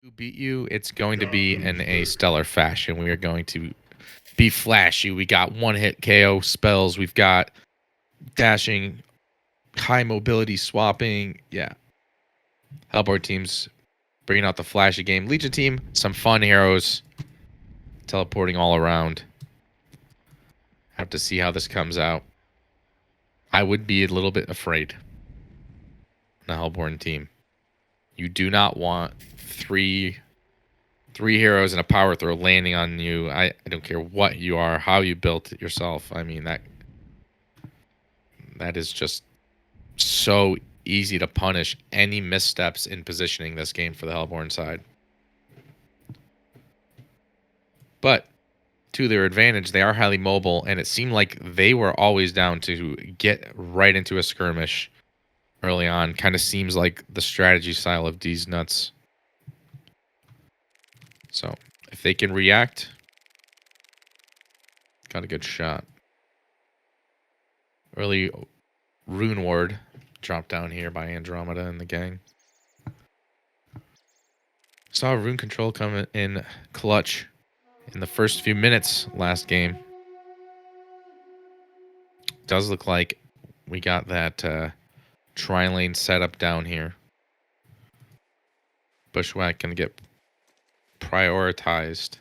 Who beat you? It's going to be in a stellar fashion. We are going to be flashy. We got one-hit KO spells. We've got dashing, high mobility swapping. Yeah. Hellboard teams bringing out the flashy game. Legion team, some fun heroes. Teleporting all around. Have to see how this comes out. I would be a little bit afraid. The Hellborn team. You do not want three heroes and a power throw landing on you. I don't care what you are, how you built it yourself. I mean, that is just so easy to punish any missteps in positioning this game for the Hellborn side. But to their advantage, they are highly mobile, and it seemed like they were always down to get right into a skirmish early on. Kind of seems like the strategy style of Deez Nutz. So if they can react, got a good shot. Early Rune Ward dropped down here by Andromeda and the gang. Saw Rune Control come in clutch in the first few minutes last game. Does look like we got that tri-lane setup down here. Bushwhack gonna get prioritized.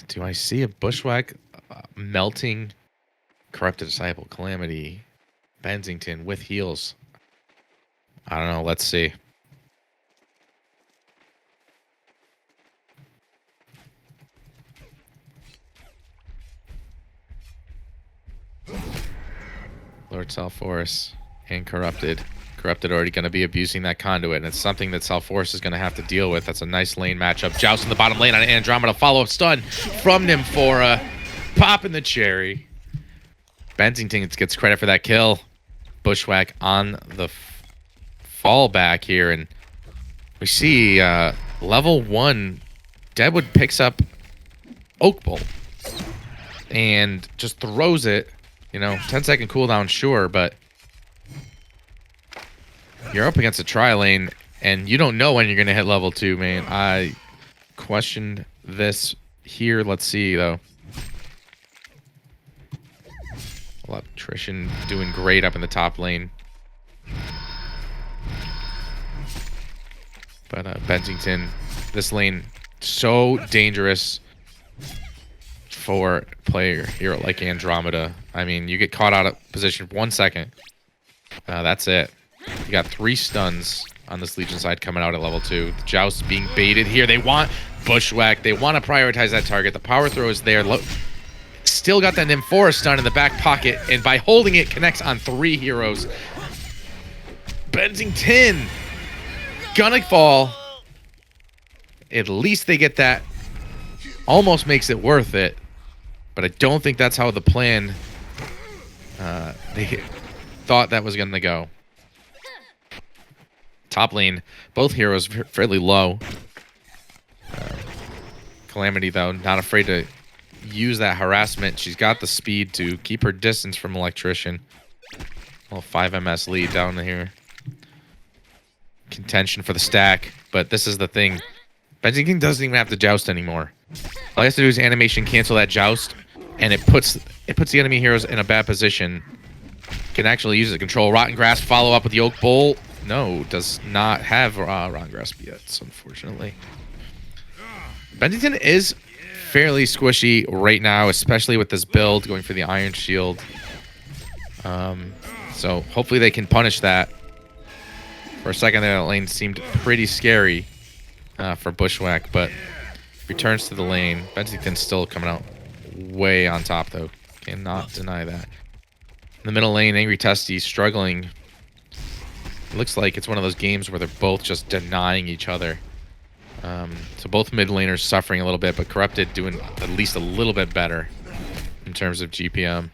Do I see a Bushwhack melting Corrupted Disciple, Calamity, Bensington with heals? I don't know. Let's see. Lord Salforce and Corrupted. Corrupted already going to be abusing that conduit, and it's something that Salforce is going to have to deal with. That's a nice lane matchup. Joust in the bottom lane on Andromeda. Follow-up stun from Nymphora. Popping the cherry. Bensington gets credit for that kill. Bushwhack on the fallback here, and we see level 1 Deadwood picks up Oak Bolt and just throws it. You know, 10-second cooldown, sure, but you're up against a tri-lane, and you don't know when you're going to hit level 2, man. I questioned this here. Let's see, though. Electrician doing great up in the top lane. But Bensington, this lane, so dangerous for player hero like Andromeda. I mean, you get caught out of position for 1 second. That's it. You got 3 stuns on this Legion side coming out at level 2. The Joust being baited here. They want Bushwhack. They want to prioritize that target. The power throw is there. Still got that Nymphora stun in the back pocket, and by holding it, connects on 3 heroes. Bensington gonna fall. At least they get that. Almost makes it worth it, but I don't think that's how the plan they thought that was gonna go. Top lane, both heroes fairly low. Calamity, though, not afraid to use that harassment. She's got the speed to keep her distance from Electrician. Well, 5 MS lead down here. Contention for the stack, but this is the thing. Bensington doesn't even have to joust anymore. All he has to do is animation cancel that joust, and it puts the enemy heroes in a bad position. Can actually use it to control. Rotten Grasp, follow up with the Oak Bolt. No, does not have Rotten Grasp yet, unfortunately. Bensington is fairly squishy right now, especially with this build going for the Iron Shield. So hopefully they can punish that. For a second there, that lane seemed pretty scary for Bushwhack, but returns to the lane. Bensington's still coming out way on top, though. Cannot deny that. In the middle lane, Angry Testy struggling. It looks like it's one of those games where they're both just denying each other. So both mid laners suffering a little bit, but Corrupted doing at least a little bit better in terms of GPM.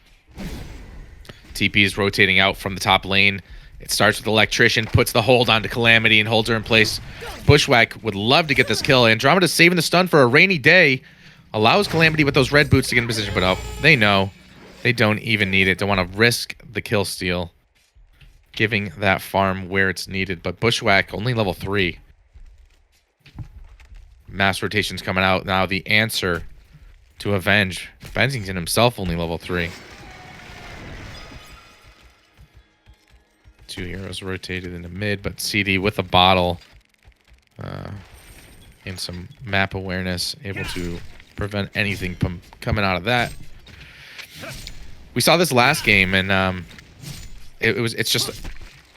TP is rotating out from the top lane. It starts with Electrician, puts the hold onto Calamity and holds her in place. Bushwhack would love to get this kill. Andromeda's saving the stun for a rainy day. Allows Calamity with those red boots to get in position, but they know. They don't even need it. Don't want to risk the kill steal. giving that farm where it's needed. But Bushwhack, only level 3. Mass rotations coming out. Now the answer to avenge. Bensington himself only level 3. 2 heroes rotated in the mid, but CD with a bottle and some map awareness, able to prevent anything from coming out of that. We saw this last game, and it's just,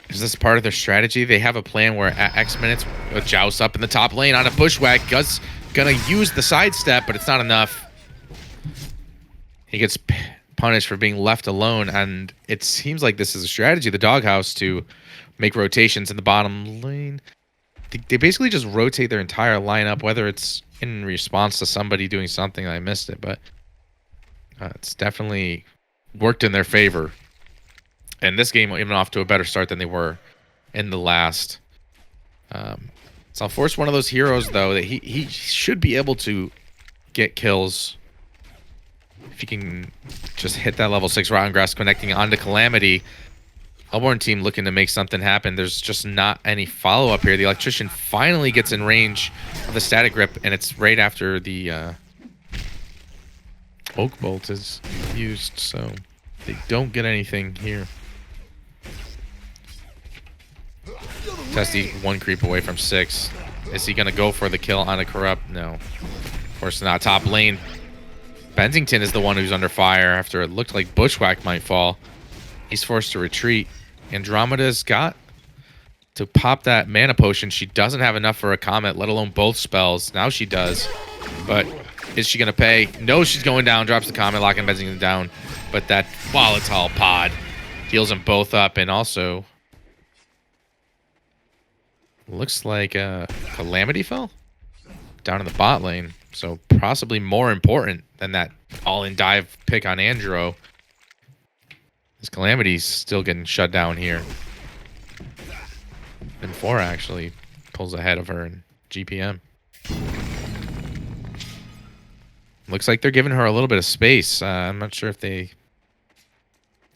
is this part of their strategy? They have a plan where at X minutes, a Joust up in the top lane on a Bushwhack. Gus gonna use the sidestep, but it's not enough. He gets punished for being left alone, and it seems like this is a strategy, the Doghouse, to make rotations in the bottom lane. They basically just rotate their entire lineup, whether it's in response to somebody doing something. I missed it, but it's definitely worked in their favor. And this game even off to a better start than they were in the last. So I'll force one of those heroes, though, that he should be able to get kills. If he can just hit that level 6 Rotten Grass connecting onto Calamity. Hellborn team looking to make something happen. There's just not any follow-up here. The Electrician finally gets in range of the Static Grip, and it's right after the Oak Bolt is used, so they don't get anything here. Testy 1 creep away from 6. Is he going to go for the kill on a Corrupt? No. Of course not. Top lane. Bensington is the one who's under fire after it looked like Bushwhack might fall. He's forced to retreat. Andromeda's got to pop that mana potion. She doesn't have enough for a Comet, let alone both spells. Now she does. But is she going to pay? No, she's going down. Drops the Comet, locking Bensington down. But that volatile pod heals them both up. And also, looks like Calamity fell down in the bot lane. So possibly more important than that all-in dive pick on Andro. This Calamity's still getting shut down here. And 4 actually pulls ahead of her in GPM. Looks like they're giving her a little bit of space. I'm not sure if they...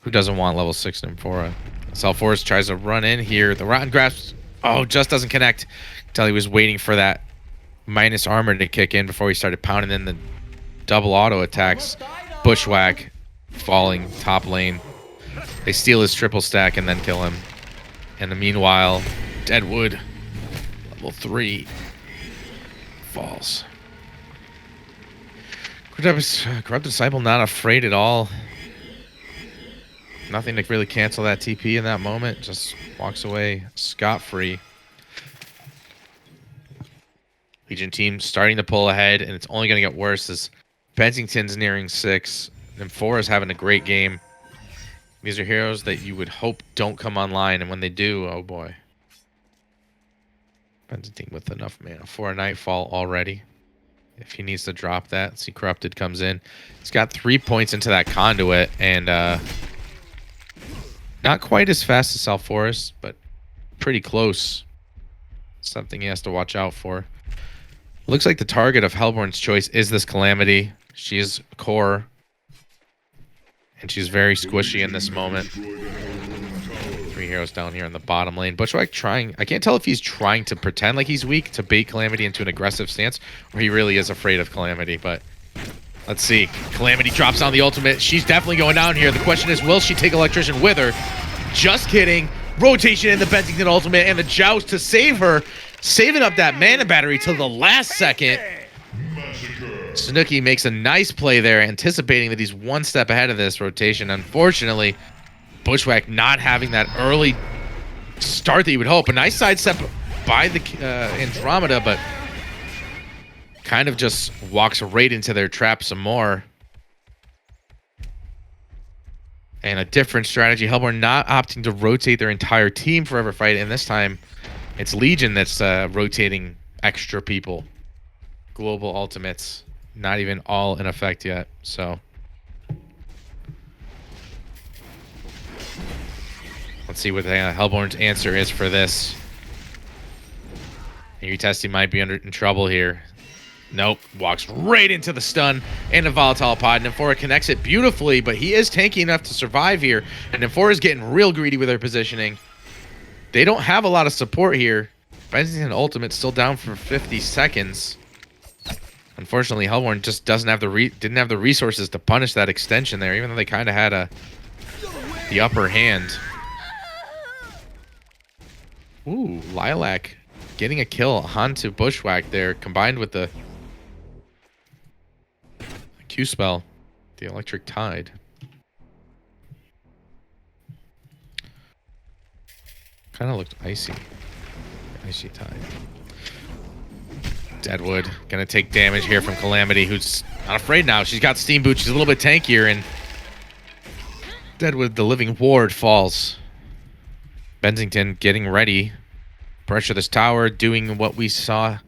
Who doesn't want level 6 Nymphora? Self-Force tries to run in here. The Rotten Grasp... Oh, just doesn't connect. Until he was waiting for that minus armor to kick in before he started pounding in the double auto attacks. Bushwhack falling top lane. They steal his triple stack and then kill him. And meanwhile, Deadwood, level 3, falls. Corrupt Disciple not afraid at all. Nothing to really cancel that TP in that moment. Just walks away scot-free. Legion team starting to pull ahead, and it's only going to get worse as Bensington's nearing 6. And 4 is having a great game. These are heroes that you would hope don't come online, and when they do, oh boy. Bensington with enough mana for a Nightfall already. If he needs to drop that, let's see, Corrupted comes in. He's got 3 points into that conduit, and not quite as fast as South Forest, but pretty close. Something he has to watch out for. Looks like the target of Hellborn's choice is this Calamity. She is core. And she's very squishy in this moment. 3 heroes down here in the bottom lane. Bushwhack trying... I can't tell if he's trying to pretend like he's weak to bait Calamity into an aggressive stance, or he really is afraid of Calamity, but... Let's see. Calamity drops down the ultimate. She's definitely going down here. The question is, will she take Electrician with her? Just kidding. Rotation in the Bensington ultimate and the Joust to save her. Saving up that mana battery till the last second. Snooki makes a nice play there, anticipating that he's 1 step ahead of this rotation. Unfortunately, Bushwhack not having that early start that you would hope. A nice sidestep by the Andromeda, but kind of just walks right into their trap some more. And a different strategy. Hellborn not opting to rotate their entire team for every fight, and this time it's Legion that's rotating extra people. Global ultimates. Not even all in effect yet, so. Let's see what Hellborn's answer is for this. Maybe Testy might be in trouble here. Nope. Walks right into the stun and a volatile pod. Nymphora connects it beautifully, but he is tanky enough to survive here. And Nymphora is getting real greedy with their positioning. They don't have a lot of support here. Bensington ultimate still down for 50 seconds. Unfortunately, Hellborn just didn't have the resources to punish that extension there, even though they kind of had the upper hand. Ooh, Lilac getting a kill onto Bushwhack there, combined with the Q spell, the Electric Tide. Kind of looked icy. Icy Tide. Deadwood gonna take damage here from Calamity, who's not afraid now. She's got Steam Boot. She's a little bit tankier, and Deadwood, the Living Ward, falls. Bensington getting ready. Pressure this tower, doing what we saw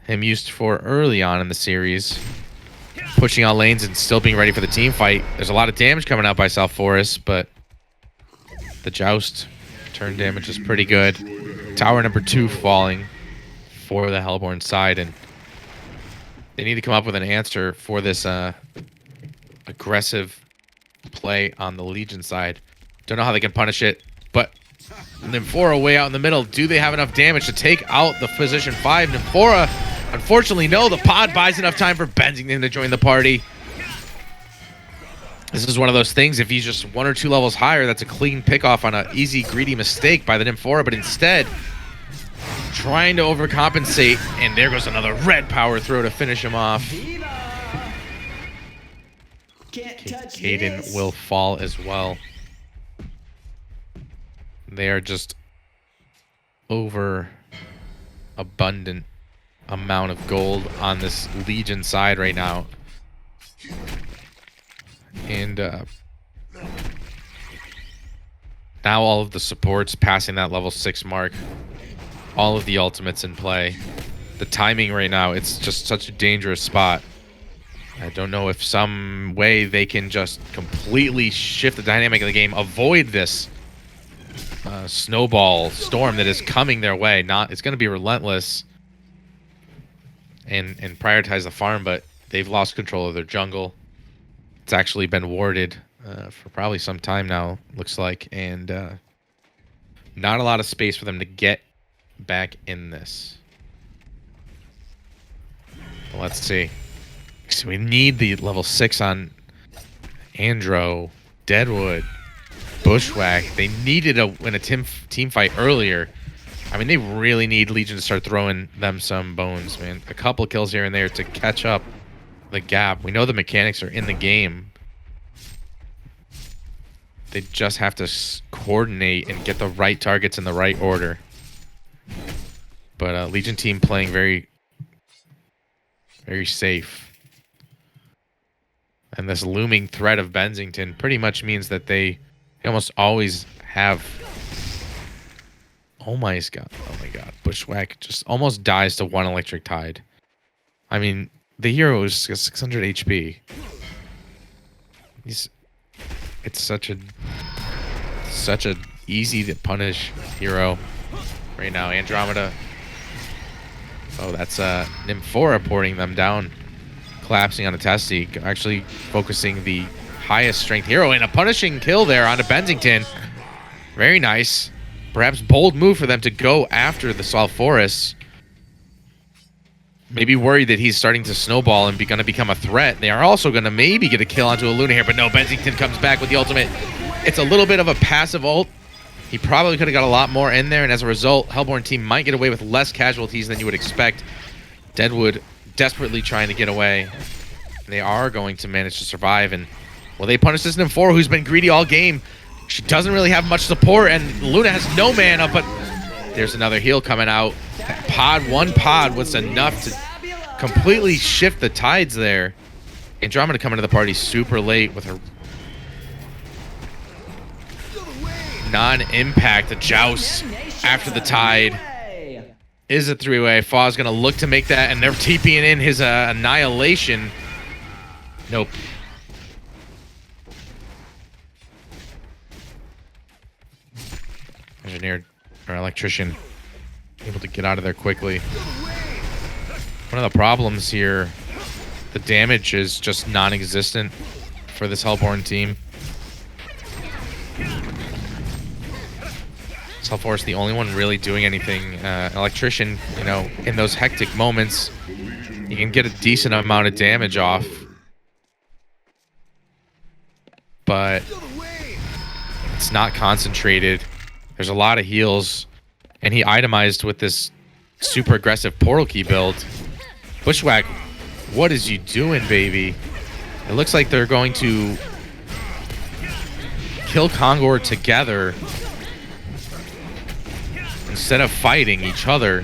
him used for early on in the series. Pushing out lanes and still being ready for the team fight. There's a lot of damage coming out by South Forest, but the Joust turn damage is pretty good. Tower number 2 falling for the Hellborn side, and they need to come up with an answer for this aggressive play on the Legion side. Don't know how they can punish it, but Nymphora way out in the middle. Do they have enough damage to take out the position 5? Nymphora, unfortunately, no. The pod buys enough time for Bensington to join the party. This is one of those things, if he's just 1 or 2 levels higher, that's a clean pick-off on an easy, greedy mistake by the Nymphora, but instead, trying to overcompensate, and there goes another red power throw to finish him off. Caden will fall as well. They are just over abundant amount of gold on this Legion side right now. And now all of the supports passing that level 6 mark. All of the ultimates in play. The timing right now, it's just such a dangerous spot. I don't know if some way they can just completely shift the dynamic of the game, avoid this snowball storm that is coming their way. It's going to be relentless and prioritize the farm, but they've lost control of their jungle. It's actually been warded for probably some time now, looks like, and not a lot of space for them to get back in this. But let's see. So we need the level 6 on Andro, Deadwood, Bushwhack. They needed in a team fight earlier. I mean, they really need Legion to start throwing them some bones, man. A couple kills here and there to catch up the gap. We know the mechanics are in the game. They just have to coordinate and get the right targets in the right order. But Legion team playing very, very safe. And this looming threat of Bensington pretty much means that they almost always have... Oh my god. Bushwhack just almost dies to 1 Electric Tide. I mean, the hero is 600 HP. It's such a easy to punish hero right now. Andromeda. Oh, that's Nymphora porting them down. Collapsing on a Tessie. Actually focusing the highest strength hero. And a punishing kill there onto Bensington. Very nice. Perhaps bold move for them to go after the South Forest. Maybe worried that he's starting to snowball and going to become a threat. They are also going to maybe get a kill onto a Luna here, but no, Bensington comes back with the ultimate. It's a little bit of a passive ult. He probably could have got a lot more in there, and as a result, Hellborn team might get away with less casualties than you would expect. Deadwood desperately trying to get away. They are going to manage to survive, and well, they punish this Nymphora, who's been greedy all game. She doesn't really have much support, and Luna has no mana, but there's another heal coming out. One pod was enough to completely shift the tides there. Andromeda coming to the party super late with her non-impact. The Joust after the tide is a 3-way. Faw's going to look to make that, and they're TPing in his Annihilation. Nope. Engineer or electrician able to get out of there quickly. One of the problems here, the damage is just non-existent for this Hellborn team. Hellforce the only one really doing anything. Electrician, you know, in those hectic moments, you can get a decent amount of damage off. But it's not concentrated. There's a lot of heals. And he itemized with this super aggressive portal key build. Bushwhack, what is you doing, baby? It looks like they're going to kill Kongor together instead of fighting each other.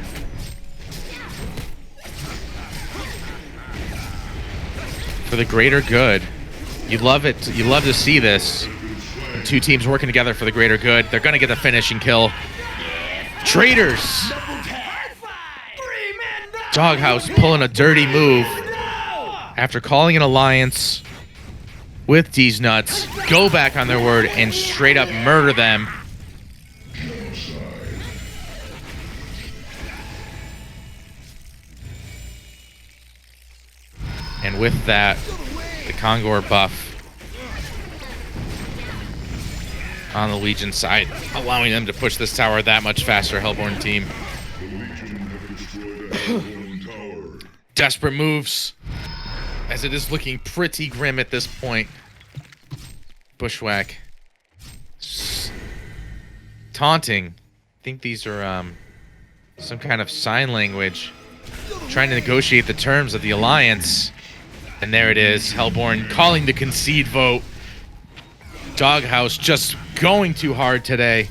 For the greater good. You love it. You love to see this. Two teams working together for the greater good. They're going to get the finishing kill. Traitors! Doghouse pulling a dirty move after calling an alliance with Deez Nutz. Go back on their word and straight up murder them. And with that, the Kongor buff on the Legion side, allowing them to push this tower that much faster. Hellborn team. Desperate moves, as it is looking pretty grim at this point. Bushwhack. Taunting. I think these are some kind of sign language. Trying to negotiate the terms of the alliance. And there it is. Hellborn calling the concede vote. Doghouse just going too hard today.